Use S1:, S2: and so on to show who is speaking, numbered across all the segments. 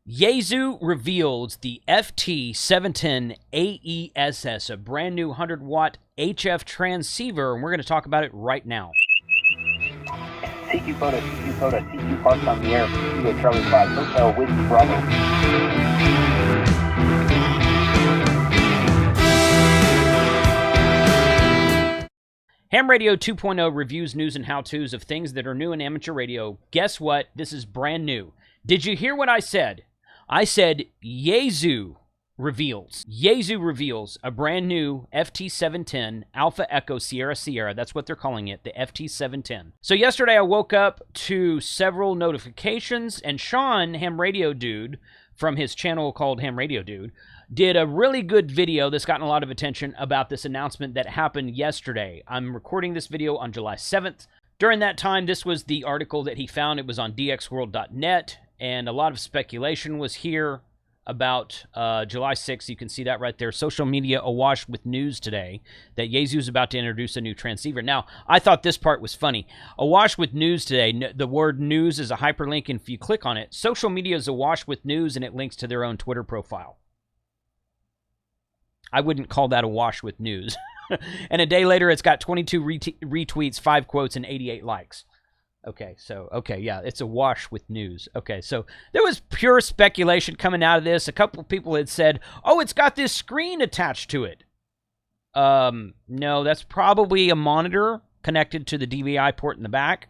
S1: Yaesu reveals the FT-710 AESS, a brand new 100-watt HF transceiver, and we're going to talk about it right now.
S2: CQ photo, CQ parked on the air, CQ Charlie 5, Hotel with Bravo.
S1: Ham Radio 2.0 reviews, news, and how-tos of things that are new in amateur radio. Guess what? This is brand new. Did you hear what I said? I said Yaesu reveals. Yaesu reveals a brand new FT-710 Alpha Echo Sierra Sierra. That's what they're calling it, the FT-710. So yesterday I woke up to several notifications, and Sean, Ham Radio Dude, from his channel called Ham Radio Dude, did a really good video that's gotten a lot of attention about this announcement that happened yesterday. I'm recording this video on July 7th. During that time, this was the article that he found. It was on dxworld.net, and a lot of speculation was here about July 6th. You can see that right there. Social media awash with news today that Yaesu is about to introduce a new transceiver. Now, I thought this part was funny. Awash with news today. The word news is a hyperlink, and if you click on it, social media is awash with news, and it links to their own Twitter profile. I wouldn't call that awash with news. And a day later, it's got 22 retweets, 5 quotes, and 88 likes. Okay, yeah, it's awash with news. Okay, so there was pure speculation coming out of this. A couple of people had said, oh, it's got this screen attached to it. No, that's probably a monitor connected to the DVI port in the back.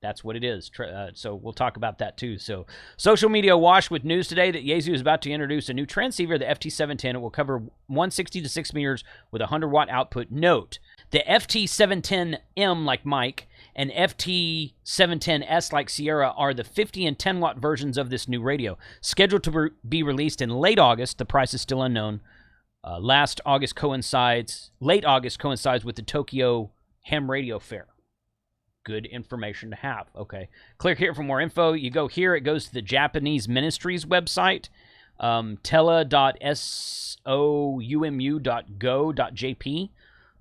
S1: That's what it is. So we'll talk about that too. So social media awash with news today that Yaesu is about to introduce a new transceiver, the FT-710. It will cover 160 to 6 meters with a 100-watt output. Note, the FT-710M like Mike and FT-710S like Sierra are the 50 and 10-watt versions of this new radio. Scheduled to be released in late August. The price is still unknown. Late August coincides with the Tokyo Ham Radio Fair. Good information to have. Okay. Click here for more info. You go here, it goes to the Japanese Ministry's website, tela.soumu.go.jp,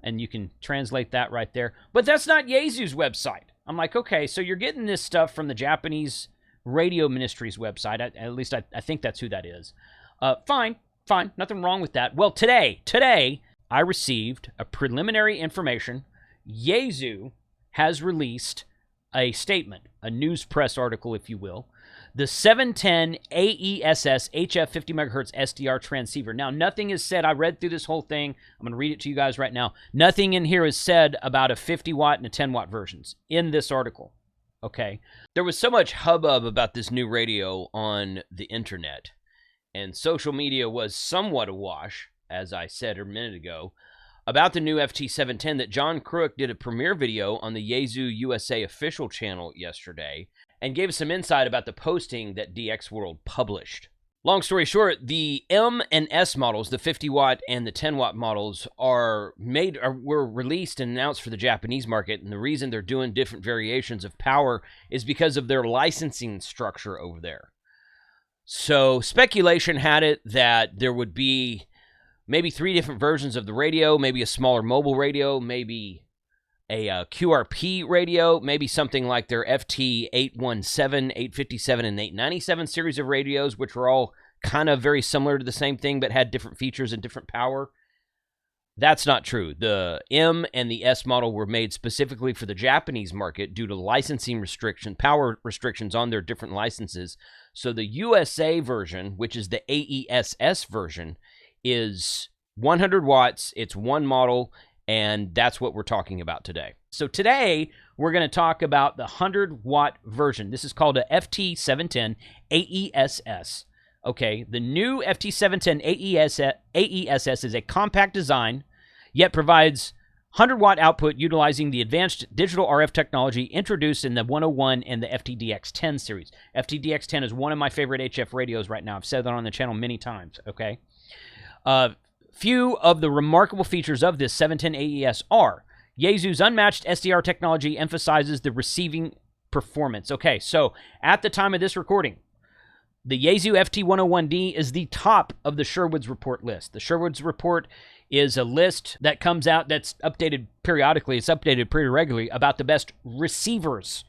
S1: and you can translate that right there. But that's not Yaesu's website. I'm like, okay, so you're getting this stuff from the Japanese Radio Ministry's website. At least I think that's who that is. Fine. Nothing wrong with that. Well, today I received a preliminary information. Yaesu has released a statement, a news press article, if you will. The 710 AESS HF 50 megahertz SDR transceiver. Now, nothing is said. I read through this whole thing. I'm going to read it to you guys right now. Nothing in here is said about a 50-watt and a 10-watt versions in this article. Okay? There was so much hubbub about this new radio on the internet, and social media was somewhat awash, as I said a minute ago, about the new FT-710 that John Crook did a premiere video on the Yaesu USA official channel yesterday and gave us some insight about the posting that DX World published. Long story short, the M and S models, the 50-watt and the 10-watt models, were released and announced for the Japanese market, and the reason they're doing different variations of power is because of their licensing structure over there. So speculation had it that there would be maybe 3 different versions of the radio, maybe a smaller mobile radio, maybe a QRP radio, maybe something like their FT-817, 857, and 897 series of radios, which were all kind of very similar to the same thing but had different features and different power. That's not true. The M and the S model were made specifically for the Japanese market due to licensing power restrictions on their different licenses. So the USA version, which is the AESS version, is 100 watts, it's one model, and that's what we're talking about today. So today, we're going to talk about the 100-watt version. This is called a FT-710 AESS. Okay, the new FT-710 AESS is a compact design, yet provides 100-watt output utilizing the advanced digital RF technology introduced in the 101 and the FT-DX10 series. FT-DX10 is one of my favorite HF radios right now. I've said that on the channel many times, okay? Few of the remarkable features of this 710 AES are Yaesu's unmatched SDR technology emphasizes the receiving performance. Okay, so at the time of this recording, the Yaesu FT-101D is the top of the Sherwood's report list. The Sherwood's report is a list that comes out that's updated periodically. It's updated pretty regularly about the best receivers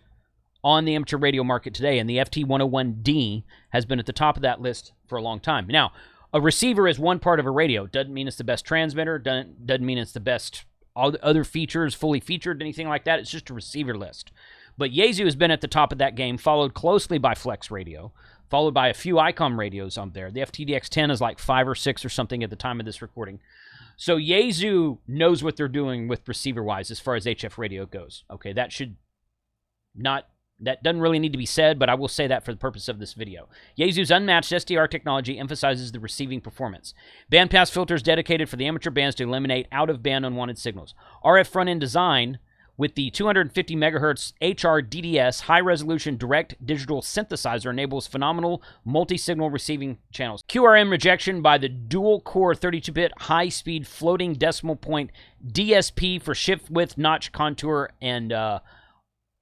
S1: on the amateur radio market today, and the FT-101D has been at the top of that list for a long time. Now, a receiver is one part of a radio. Doesn't mean it's the best transmitter, doesn't mean it's the best all the other features, fully featured, anything like that. It's just a receiver list. But Yaesu has been at the top of that game, followed closely by Flex Radio, followed by a few ICOM radios on there. The FTDX10 is like 5 or 6 or something at the time of this recording. So Yaesu knows what they're doing with receiver-wise as far as HF radio goes. Okay, that doesn't really need to be said, but I will say that for the purpose of this video. Yaesu's unmatched SDR technology emphasizes the receiving performance. Bandpass filters dedicated for the amateur bands to eliminate out-of-band unwanted signals. RF front-end design with the 250 MHz HRDDS high-resolution direct digital synthesizer enables phenomenal multi-signal receiving channels. QRM rejection by the dual-core 32-bit high-speed floating decimal point DSP for shift width, notch, contour, and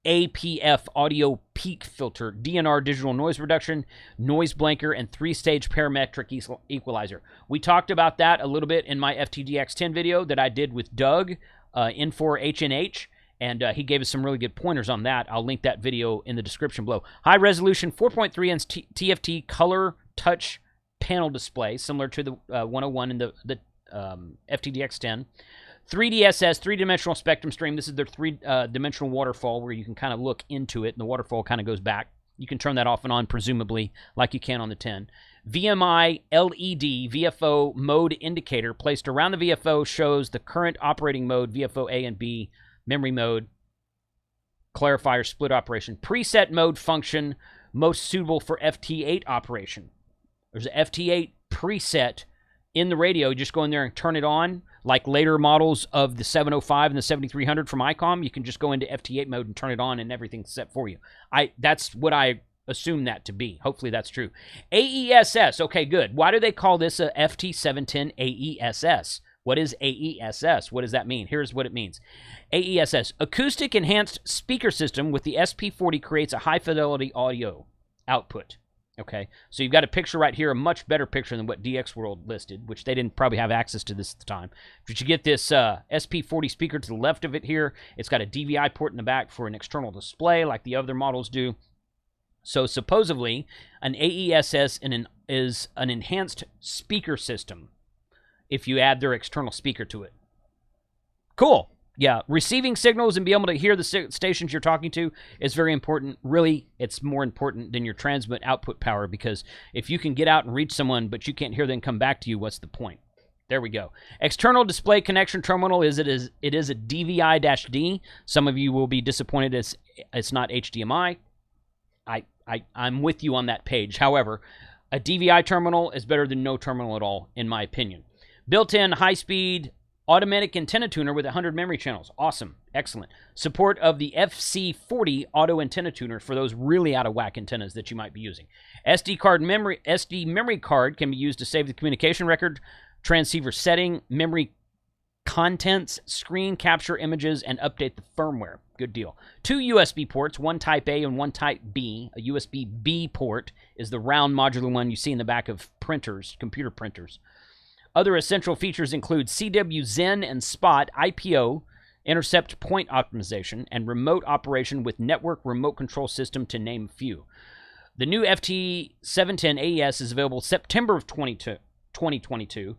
S1: APF audio peak filter, DNR digital noise reduction, noise blanker, and 3-stage parametric equalizer. We talked about that a little bit in my FTDX10 video that I did with Doug, N4HNH, and he gave us some really good pointers on that. I'll link that video in the description below. High resolution 4.3-inch TFT color touch panel display, similar to the 101 in the FTDX10. 3DSS, three-dimensional spectrum stream. This is their three-dimensional waterfall where you can kind of look into it, and the waterfall kind of goes back. You can turn that off and on, presumably, like you can on the 10. VMI LED VFO mode indicator placed around the VFO shows the current operating mode, VFO A and B, memory mode, clarifier split operation. Preset mode function most suitable for FT8 operation. There's an FT8 preset in the radio. You just go in there and turn it on. Like later models of the 705 and the 7300 from ICOM, you can just go into FT8 mode and turn it on and everything's set for you. That's what I assume that to be. Hopefully that's true. AESS. Okay, good. Why do they call this a FT-710 AESS? What is AESS? What does that mean? Here's what it means. AESS, Acoustic Enhanced Speaker System with the SP40 creates a high-fidelity audio output. Okay, so you've got a picture right here, a much better picture than what DX World listed, which they didn't probably have access to this at the time. But you get this SP40 speaker to the left of it here. It's got a DVI port in the back for an external display like the other models do. So supposedly, an AESS is an enhanced speaker system if you add their external speaker to it. Cool. Yeah, receiving signals and be able to hear the stations you're talking to is very important. Really, it's more important than your transmit output power, because if you can get out and reach someone but you can't hear them come back to you, what's the point? There we go. External display connection terminal it is a DVI-D. Some of you will be disappointed it's not HDMI. I'm with you on that page. However, a DVI terminal is better than no terminal at all, in my opinion. Built-in high-speed automatic antenna tuner with 100 memory channels. Awesome. Excellent. Support of the FC40 auto antenna tuner for those really out-of-whack antennas that you might be using. SD memory card can be used to save the communication record, transceiver setting, memory contents, screen capture images, and update the firmware. Good deal. 2 USB ports, one Type A and one Type B. A USB-B port is the round modular one you see in the back of printers, computer printers. Other essential features include CW-Zen and Spot, IPO, intercept point optimization, and remote operation with network remote control system, to name a few. The new FT-710 AES is available September of 2022.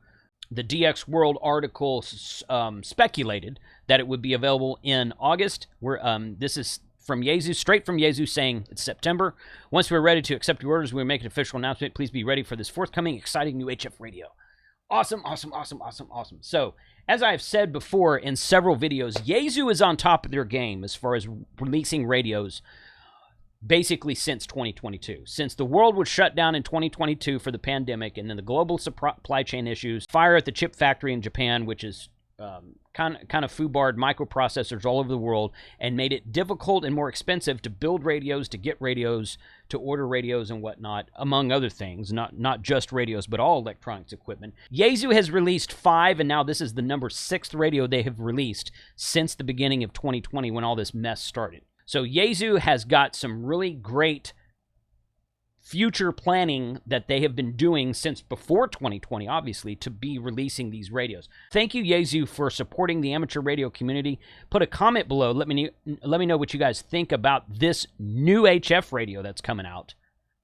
S1: The DX World article speculated that it would be available in August. This is from Yaesu, straight from Yaesu, saying it's September. Once we're ready to accept your orders, we'll make an official announcement. Please be ready for this forthcoming exciting new HF radio. Awesome, awesome, awesome, awesome, awesome. So, as I've said before in several videos, Yaesu is on top of their game as far as releasing radios basically since 2022. Since the world was shut down in 2022 for the pandemic, and then the global supply chain issues, fire at the chip factory in Japan, which is kind of foobarred microprocessors all over the world and made it difficult and more expensive to build radios, to get radios, to order radios and whatnot, among other things, not just radios, but all electronics equipment. Yaesu has released 5, and now this is the number 6th radio they have released since the beginning of 2020 when all this mess started. So Yaesu has got some really great future planning that they have been doing since before 2020, obviously, to be releasing these radios. Thank you, Yaesu, for supporting the amateur radio community. Put a comment below. Let me know what you guys think about this new HF radio that's coming out.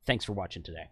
S1: Thanks for watching today.